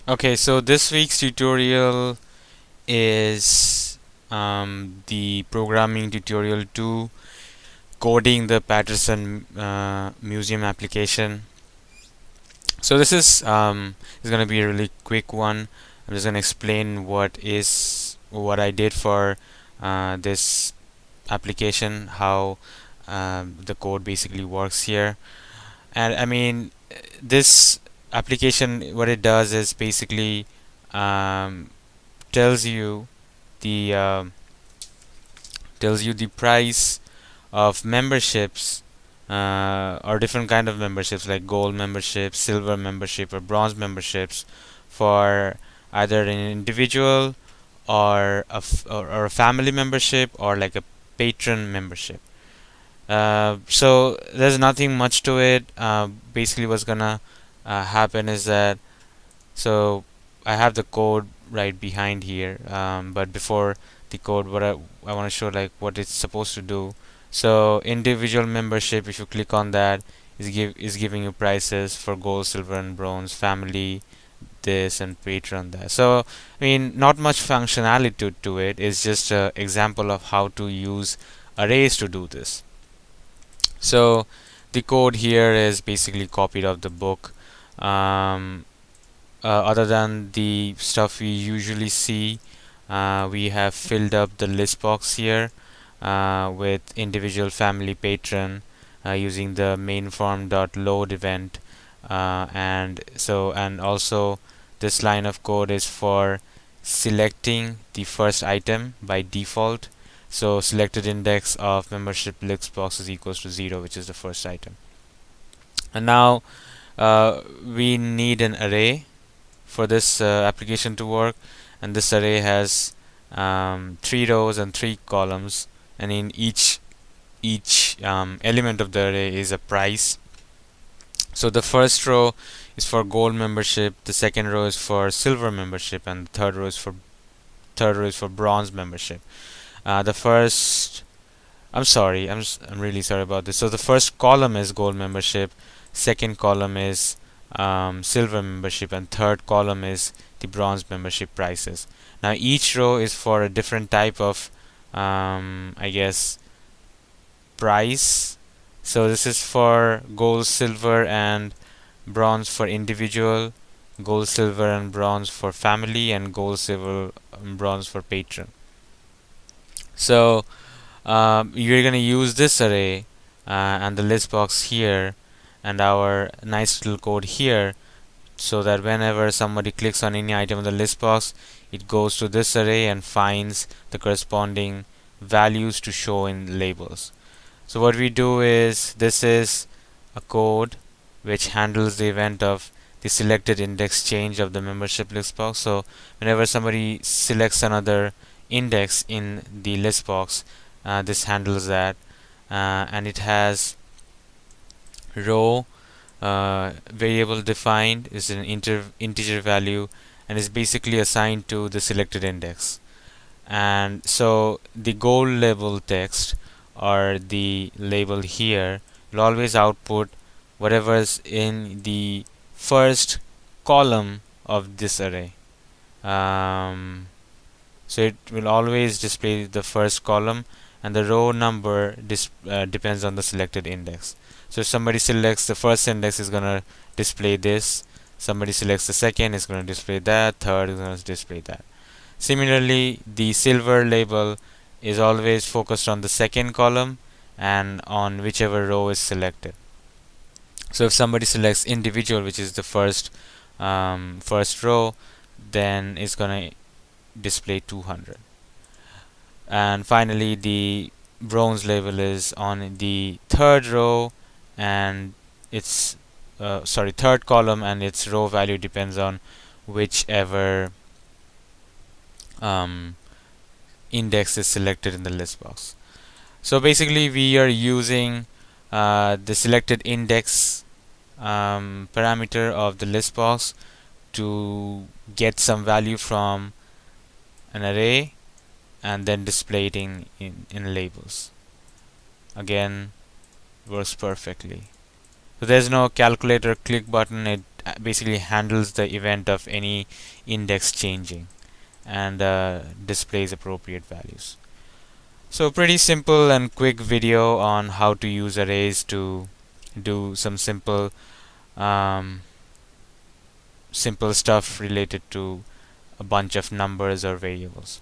Okay, so this week's tutorial is the programming tutorial 2, coding the Patterson Museum application. So this is going to be a really quick one. I'm just going to explain what I did for this application, how the code basically works here. And I mean, this application, what it does is basically um, tells you the price of memberships, or different kind of memberships like gold membership, silver membership, or bronze memberships for either an individual or or a family membership, or like a patron membership. So there's nothing much to it. Basically, what's gonna happen is that, so I have the code right behind here, but before the code, I want to show like what it's supposed to do. So individual membership, if you click on that, is giving you prices for gold, silver, and bronze, family this, and patron that. So I mean, not much functionality to it. It's just an example of how to use arrays to do this. So the code here is basically copied of the book. Um, Other than the stuff we usually see, we have filled up the list box here with individual, family, patron, using the mainform.load event, and also this line of code is for selecting the first item by default. So selected index of membership list box is equals to 0, which is the first item. And now we need an array for this application to work, and this array has 3 rows and 3 columns, and in each element of the array is a price. So the first row is for gold membership, the second row is for silver membership, and the third row is for bronze membership. The first I'm sorry, I'm really sorry about this. So the first column is gold membership, second column is silver membership, and third column is the bronze membership prices. Now each row is for a different type of, I guess, price. So this is for gold, silver, and bronze for individual, gold, silver, and bronze for family, and gold, silver, and bronze for patron. So you're going to use this array and the list box here and our nice little code here, so that whenever somebody clicks on any item in the list box, it goes to this array and finds the corresponding values to show in labels. So what we do is, this is a code which handles the event of the selected index change of the membership list box. So whenever somebody selects another index in the list box, this handles that, and it has row variable defined is an integer value, and is basically assigned to the selected index. And so the goal label text, or the label here, will always output whatever's in the first column of this array. So it will always display the first column, and the row number depends on the selected index. So if somebody selects the first index, is going to display this. Somebody selects the second, is going to display that. Third is going to display that. Similarly, the silver label is always focused on the second column and on whichever row is selected. So if somebody selects individual, which is the first row, then it's going to display 200. And finally, the bronze label is on the third row, and its third column, and its row value depends on whichever um, index is selected in the list box. So basically, we are using the selected index parameter of the list box to get some value from an array, and then display it in labels. Again, works perfectly. So there's no calculator click button. It basically handles the event of any index changing and displays appropriate values. So pretty simple and quick video on how to use arrays to do some um, simple stuff related to a bunch of numbers or variables.